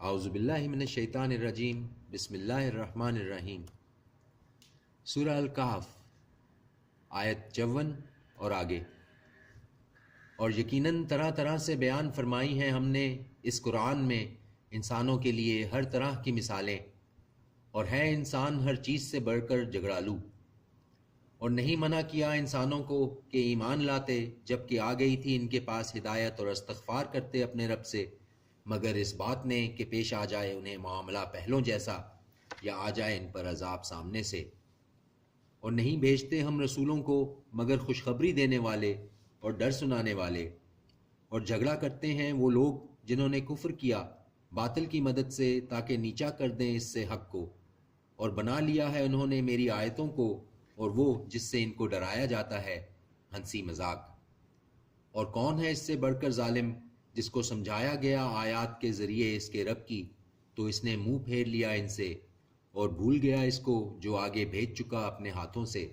اعوذ باللہ من الشیطان الرجیم، بسم اللہ الرحمن الرحیم۔ سورہ الکہف، آیت 54 اور آگے۔ اور یقیناً طرح طرح سے بیان فرمائی ہیں ہم نے اس قرآن میں انسانوں کے لیے ہر طرح کی مثالیں، اور ہے انسان ہر چیز سے بڑھ کر جھگڑالو، اور نہیں منع کیا انسانوں کو کہ ایمان لاتے جب کہ آ گئی تھی ان کے پاس ہدایت اور استغفار کرتے اپنے رب سے، مگر اس بات نے کہ پیش آ جائے انہیں معاملہ پہلوں جیسا، یا آ جائے ان پر عذاب سامنے سے۔ اور نہیں بھیجتے ہم رسولوں کو مگر خوشخبری دینے والے اور ڈر سنانے والے، اور جھگڑا کرتے ہیں وہ لوگ جنہوں نے کفر کیا باطل کی مدد سے تاکہ نیچا کر دیں اس سے حق کو، اور بنا لیا ہے انہوں نے میری آیتوں کو اور وہ جس سے ان کو ڈرایا جاتا ہے ہنسی مذاق۔ اور کون ہے اس سے بڑھ کر ظالم، جس کو سمجھایا گیا آیات کے ذریعے اس کے رب کی تو اس نے منہ پھیر لیا ان سے، اور بھول گیا اس کو جو آگے بھیج چکا اپنے ہاتھوں سے۔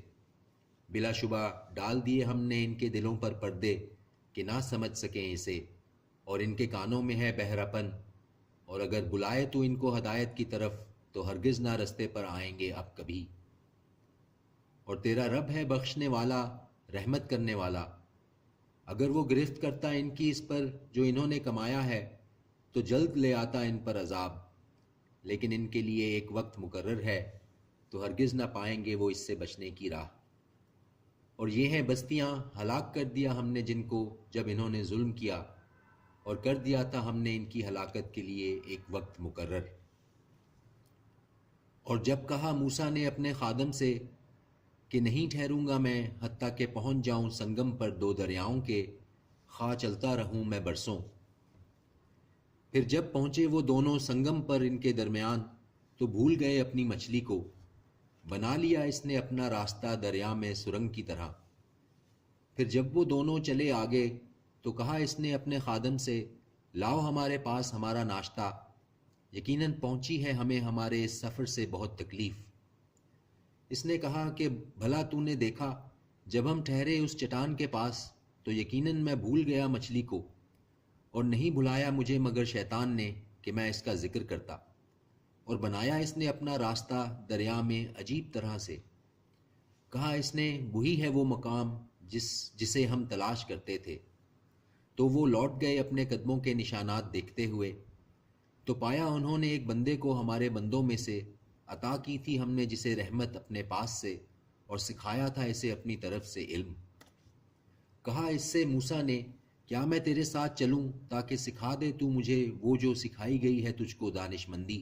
بلا شبہ ڈال دیے ہم نے ان کے دلوں پر پردے کہ نہ سمجھ سکیں اسے، اور ان کے کانوں میں ہے بہرا پن، اور اگر بلائے تو ان کو ہدایت کی طرف تو ہرگز نہ رستے پر آئیں گے اب کبھی۔ اور تیرا رب ہے بخشنے والا رحمت کرنے والا، اگر وہ گرفت کرتا ان کی اس پر جو انہوں نے کمایا ہے تو جلد لے آتا ان پر عذاب، لیکن ان کے لیے ایک وقت مقرر ہے تو ہرگز نہ پائیں گے وہ اس سے بچنے کی راہ۔ اور یہ ہیں بستیاں ہلاک کر دیا ہم نے جن کو جب انہوں نے ظلم کیا، اور کر دیا تھا ہم نے ان کی ہلاکت کے لیے ایک وقت مقرر۔ اور جب کہا موسیٰ نے اپنے خادم سے کہ نہیں ٹھہروں گا میں حتیٰ کہ پہنچ جاؤں سنگم پر دو دریاؤں کے، خواہ چلتا رہوں میں برسوں۔ پھر جب پہنچے وہ دونوں سنگم پر ان کے درمیان تو بھول گئے اپنی مچھلی کو، بنا لیا اس نے اپنا راستہ دریا میں سرنگ کی طرح۔ پھر جب وہ دونوں چلے آگے تو کہا اس نے اپنے خادم سے لاؤ ہمارے پاس ہمارا ناشتہ، یقیناً پہنچی ہے ہمیں ہمارے اس سفر سے بہت تکلیف۔ اس نے کہا کہ بھلا تو نے دیکھا جب ہم ٹھہرے اس چٹان کے پاس تو یقیناً میں بھول گیا مچھلی کو، اور نہیں بھلایا مجھے مگر شیطان نے کہ میں اس کا ذکر کرتا، اور بنایا اس نے اپنا راستہ دریا میں عجیب طرح سے۔ کہا اس نے وہی ہے وہ مقام جسے ہم تلاش کرتے تھے، تو وہ لوٹ گئے اپنے قدموں کے نشانات دیکھتے ہوئے، تو پایا انہوں نے ایک بندے کو ہمارے بندوں میں سے عطا کی تھی ہم نے جسے رحمت اپنے پاس سے، اور سکھایا تھا اسے اپنی طرف سے علم۔ کہا اس سے موسیٰ نے کیا میں تیرے ساتھ چلوں تاکہ سکھا دے تو مجھے وہ جو سکھائی گئی ہے تجھ کو دانش مندی۔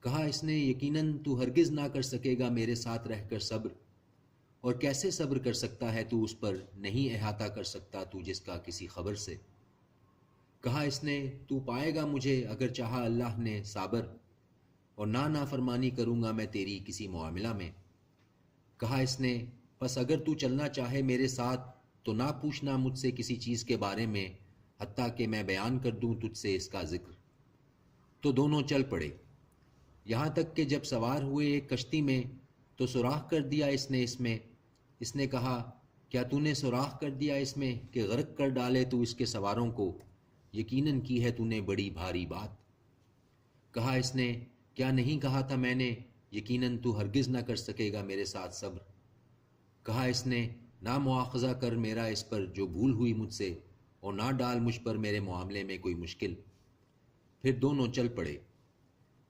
کہا اس نے یقیناً تو ہرگز نہ کر سکے گا میرے ساتھ رہ کر صبر، اور کیسے صبر کر سکتا ہے تو اس پر نہیں احاطہ کر سکتا تو جس کا کسی خبر سے۔ کہا اس نے تو پائے گا مجھے اگر چاہا اللہ نے صابر، اور نہ نافرمانی کروں گا میں تیری کسی معاملہ میں۔ کہا اس نے پس اگر تو چلنا چاہے میرے ساتھ تو نہ پوچھنا مجھ سے کسی چیز کے بارے میں حتیٰ کہ میں بیان کر دوں تجھ سے اس کا ذکر۔ تو دونوں چل پڑے، یہاں تک کہ جب سوار ہوئے ایک کشتی میں تو سوراخ کر دیا اس نے اس میں۔ اس نے کہا کیا تو نے سوراخ کر دیا اس میں کہ غرق کر ڈالے تو اس کے سواروں کو، یقیناً کی ہے تو نے بڑی بھاری بات۔ کہا اس نے کیا نہیں کہا تھا میں نے یقیناً تو ہرگز نہ کر سکے گا میرے ساتھ صبر۔ کہا اس نے نہ مواخذہ کر میرا اس پر جو بھول ہوئی مجھ سے، اور نہ ڈال مجھ پر میرے معاملے میں کوئی مشکل۔ پھر دونوں چل پڑے،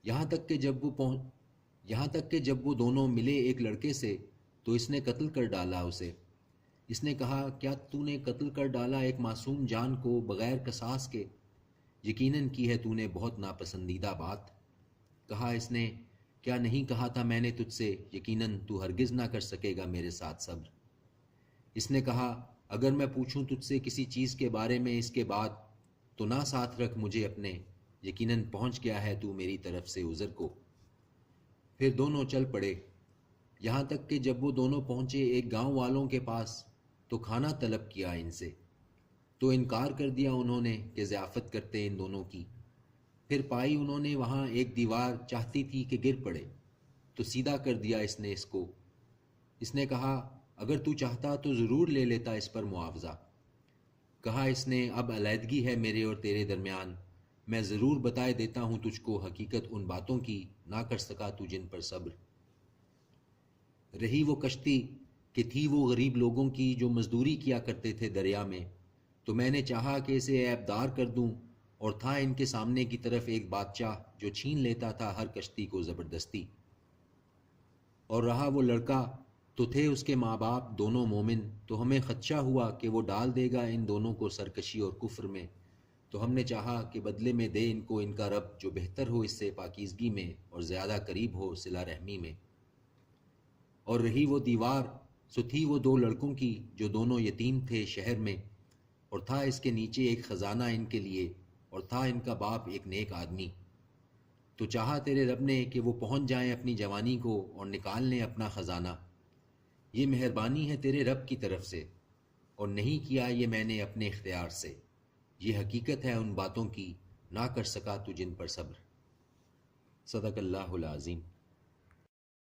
یہاں تک کہ جب وہ دونوں ملے ایک لڑکے سے تو اس نے قتل کر ڈالا اسے۔ اس نے کہا کیا تو نے قتل کر ڈالا ایک معصوم جان کو بغیر قصاص کے، یقیناً کی ہے تو نے بہت ناپسندیدہ بات۔ کہا اس نے کیا نہیں کہا تھا میں نے تجھ سے یقیناً تو ہرگز نہ کر سکے گا میرے ساتھ صبر۔ اس نے کہا اگر میں پوچھوں تجھ سے کسی چیز کے بارے میں اس کے بعد تو نہ ساتھ رکھ مجھے اپنے، یقیناً پہنچ گیا ہے تو میری طرف سے عذر کو۔ پھر دونوں چل پڑے، یہاں تک کہ جب وہ دونوں پہنچے ایک گاؤں والوں کے پاس تو کھانا طلب کیا ان سے، تو انکار کر دیا انہوں نے کہ ضیافت کرتے ان دونوں کی۔ پھر پائی انہوں نے وہاں ایک دیوار، چاہتی تھی کہ گر پڑے تو سیدھا کر دیا اس نے اس کو۔ اس نے کہا اگر تو چاہتا تو ضرور لے لیتا اس پر معاوضہ۔ کہا اس نے اب علیحدگی ہے میرے اور تیرے درمیان، میں ضرور بتائے دیتا ہوں تجھ کو حقیقت ان باتوں کی، نہ کر سکا تو جن پر صبر۔ رہی وہ کشتی کہ تھی وہ غریب لوگوں کی جو مزدوری کیا کرتے تھے دریا میں، تو میں نے چاہا کہ اسے عیبدار کر دوں، اور تھا ان کے سامنے کی طرف ایک بادشاہ جو چھین لیتا تھا ہر کشتی کو زبردستی۔ اور رہا وہ لڑکا تو تھے اس کے ماں باپ دونوں مومن، تو ہمیں خدشہ ہوا کہ وہ ڈال دے گا ان دونوں کو سرکشی اور کفر میں، تو ہم نے چاہا کہ بدلے میں دے ان کو ان کا رب جو بہتر ہو اس سے پاکیزگی میں اور زیادہ قریب ہو صلہ رحمی میں۔ اور رہی وہ دیوار سو تھی وہ دو لڑکوں کی جو دونوں یتیم تھے شہر میں، اور تھا اس کے نیچے ایک خزانہ ان کے لیے، اور تھا ان کا باپ ایک نیک آدمی۔ تو چاہا تیرے رب نے کہ وہ پہنچ جائیں اپنی جوانی کو اور نکال لیں اپنا خزانہ، یہ مہربانی ہے تیرے رب کی طرف سے، اور نہیں کیا یہ میں نے اپنے اختیار سے، یہ حقیقت ہے ان باتوں کی، نہ کر سکا تو جن پر صبر۔ صدق اللہ العظیم۔